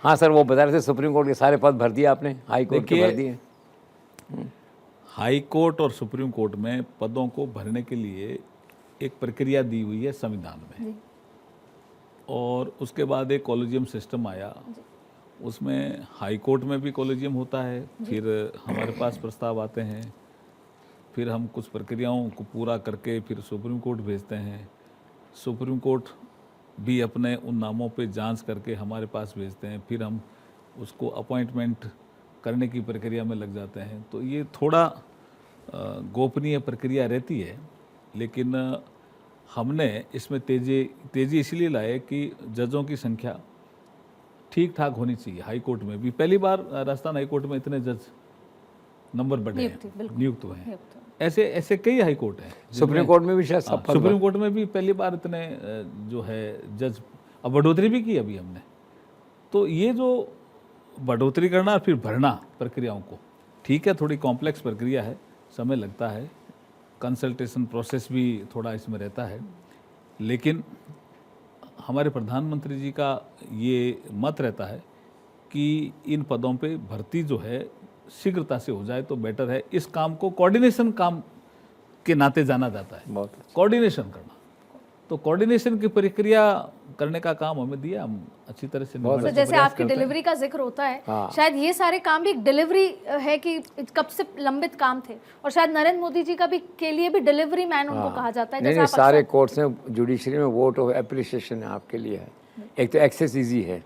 हाँ सर, वो बता रहे थे सुप्रीम कोर्ट के सारे पद भर दिए आपने, हाई कोर्ट के देखिए, भर दिए। हाई कोर्ट और सुप्रीम कोर्ट में पदों को भरने के लिए एक प्रक्रिया दी हुई है संविधान में, और उसके बाद एक कॉलेजियम सिस्टम आया। उसमें हाई कोर्ट में भी कॉलेजियम होता है, फिर हमारे पास प्रस्ताव आते हैं, फिर हम कुछ प्रक्रियाओं को पूरा करके फिर सुप्रीम कोर्ट भेजते हैं। सुप्रीम कोर्ट भी अपने उन नामों पे जांच करके हमारे पास भेजते हैं, फिर हम उसको अपॉइंटमेंट करने की प्रक्रिया में लग जाते हैं। तो ये थोड़ा गोपनीय प्रक्रिया रहती है, लेकिन हमने इसमें तेज़ी इसलिए लाए कि जजों की संख्या ठीक ठाक होनी चाहिए। हाई कोर्ट में भी पहली बार राजस्थान हाई कोर्ट में इतने जज नंबर बढ़े हैं, नियुक्त हुए हैं। ऐसे कई हाई कोर्ट हैं। सुप्रीम कोर्ट में भी शायद सब पद सुप्रीम कोर्ट में भी पहली बार इतने जो है जज, अब बढ़ोतरी भी की अभी हमने। तो ये जो बढ़ोतरी करना और फिर भरना प्रक्रियाओं को, ठीक है, थोड़ी कॉम्प्लेक्स प्रक्रिया है, समय लगता है, कंसल्टेशन प्रोसेस भी थोड़ा इसमें रहता है, लेकिन हमारे प्रधानमंत्री जी का ये मत रहता है कि इन पदों पे भर्ती जो है शीघ्रता से हो जाए तो बेटर है। इस काम को कोऑर्डिनेशन काम के नाते जाना जाता है, बहुत कोऑर्डिनेशन करना। तो कोऑर्डिनेशन की प्रक्रिया करने का काम हमें दिया, हम अच्छी तरह से निभाने तो का जैसे प्रयास आपकी करते हैं। डिलीवरी का जिक्र होता है, हाँ। शायद ये सारे काम भी एक डिलीवरी है कि कब से लंबित काम थे, और शायद नरेंद्र मोदी जी का भी के लिए भी डिलीवरी मैन उनको कहा जाता है। नहीं जैसे नहीं, आप सारे अक्सर- कोर्ट्स में जुडिशरी में वोट ऑफ एप्रिसिएशन है आपके लिए है। एक तो एक्सेस इजी है,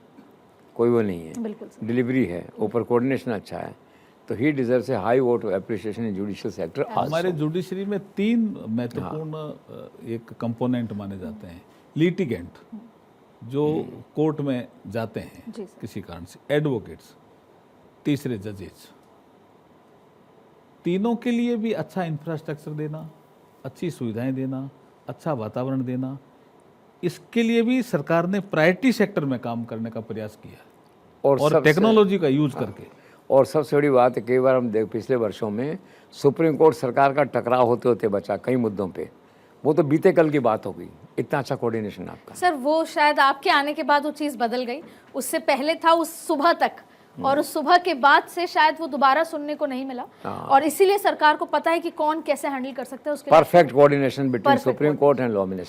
कोई वो नहीं है, बिल्कुल सर। डिलीवरी है, ऊपर कोऑर्डिनेशन अच्छा है, तो ही डिजर्व से high vote of appreciation in judicial sector. हमारे जुडिशरी में 3 महत्वपूर्ण एक कंपोनेंट माने जाते हैं। लिटिगेंट जो कोर्ट में जाते हैं जी सर। किसी कारण से, एडवोकेट्स, तीसरे जजेस। तीनों के लिए भी अच्छा इंफ्रास्ट्रक्चर देना, अच्छी सुविधाएं देना, अच्छा वातावरण देना, इसके लिए भी सरकार ने प्रायोरिटी सेक्टर में काम करने का प्रयास किया और सबसे- टेक्नोलॉजी का यूज करके। और सबसे बड़ी बात है, कई बार हम देख पिछले वर्षों में सुप्रीम कोर्ट सरकार का टकराव होते होते बचा कई मुद्दों पे, वो तो बीते कल की बात हो गई। इतना अच्छा कोऑर्डिनेशन आपका। सर वो शायद आपके आने के बाद वो चीज़ बदल गई, उससे पहले था उस सुबह तक, और उस सुबह के बाद से शायद वो दोबारा सुनने को नहीं मिला, और इसीलिए सरकार को पता है कि कौन कैसे हैंडल कर सकता है उसके लिए perfect coordination between Perfect supreme court and law minister.